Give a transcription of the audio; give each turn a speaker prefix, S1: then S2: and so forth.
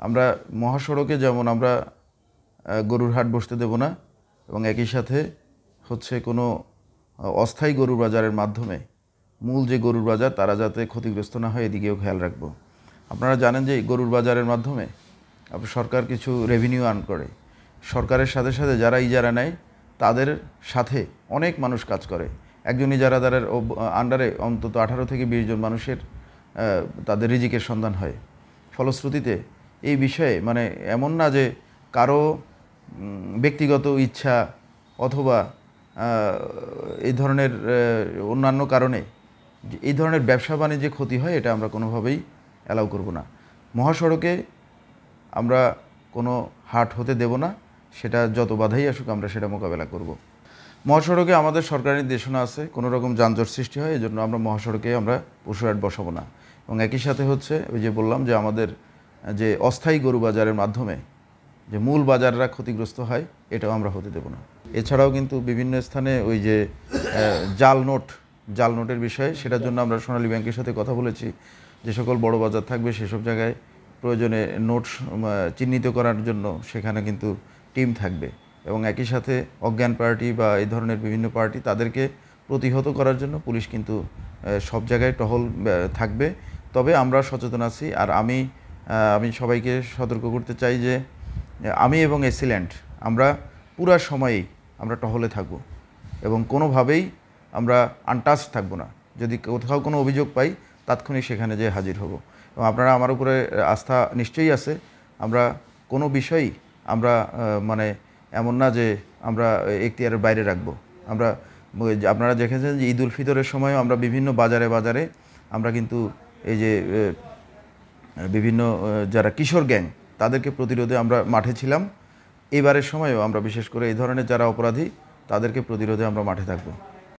S1: আমরা মহাসড়কে যেমন আমরা গরুর হাট বসতে দেব না, এবং একই সাথে হচ্ছে কোনো অস্থায়ী গরুর বাজারের মাধ্যমে মূল যে গরুর বাজার তারা যাতে ক্ষতিগ্রস্ত না হয় এদিকেও খেয়াল রাখবো। আপনারা জানেন যে গরুর বাজারের মাধ্যমে সরকার কিছু রেভিনিউ আর্ন করে। সরকারের সাথে সাথে যারা ইজারা নেয় তাদের সাথে অনেক মানুষ কাজ করে। একজন ইজারাদারের আন্ডারে অন্তত 18 থেকে 20 জন মানুষের তাদের রিজিকের সন্ধান হয়। ফলশ্রুতিতে এই বিষয়ে মানে এমন না যে কারো ব্যক্তিগত ইচ্ছা অথবা এই ধরনের অন্যান্য কারণে এই ধরনের ব্যবসা বাণিজ্যে ক্ষতি হয়, এটা আমরা কোনোভাবেই অ্যালাউ করব না। মহাসড়কে আমরা কোনো হাট হতে দেব না, সেটা যত বাধাই আসুক আমরা সেটা মোকাবেলা করব। মহাসড়কে আমাদের সরকারি নির্দেশনা আছে, কোনো রকম যানজট সৃষ্টি হয় এজন্য আমরা মহাসড়কে আমরা পশু হাট বসাবো না। এবং একই সাথে হচ্ছে ওই যে বললাম যে আমাদের যে অস্থায়ী গরু বাজারের মাধ্যমে যে মূল বাজাররা ক্ষতিগ্রস্ত হয় এটাও আমরা হতে দেব না। এছাড়াও কিন্তু বিভিন্ন স্থানে ওই যে জাল নোটের বিষয়ে, সেটার জন্য আমরা সোনালী ব্যাংকের সাথে কথা বলেছি। যে সকল বড় বাজার থাকবে সেসব জায়গায় প্রয়োজনে নোট চিহ্নিত করার জন্য সেখানে কিন্তু টিম থাকবে, এবং একই সাথে অজ্ঞান পার্টি বা এই ধরনের বিভিন্ন পার্টি তাদেরকে প্রতিহত করার জন্য পুলিশ কিন্তু সব জায়গায় টহল থাকবে। তবে আমরা সচেতন আছি। আর আমি সবাইকে সতর্ক করতে চাই যে আমি এবং এসিল্যান্ড আমরা পুরা সময়ই আমরা টহলে থাকব এবং কোনোভাবেই আমরা আনটাচ থাকব না। যদি কোথাও কোনো অভিযোগ পাই তাৎক্ষণিক সেখানে যেয়ে হাজির হব। এবং আপনারা আমার উপরে আস্থা নিশ্চয়ই আছে। আমরা কোনো বিষয়ই আমরা মানে এমন না যে আমরা এখতিয়ারের বাইরে রাখব। আপনারা দেখেছেন যে ঈদ উল ফিতরের সময়ও আমরা বিভিন্ন বাজারে আমরা কিন্তু এই যে বিভিন্ন যারা কিশোর গ্যাং তাদেরকে প্রতিরোধে আমরা মাঠে ছিলাম। এবারের সময়ও আমরা বিশেষ করে এই ধরনের যারা অপরাধী তাদেরকে প্রতিরোধে আমরা মাঠে থাকব।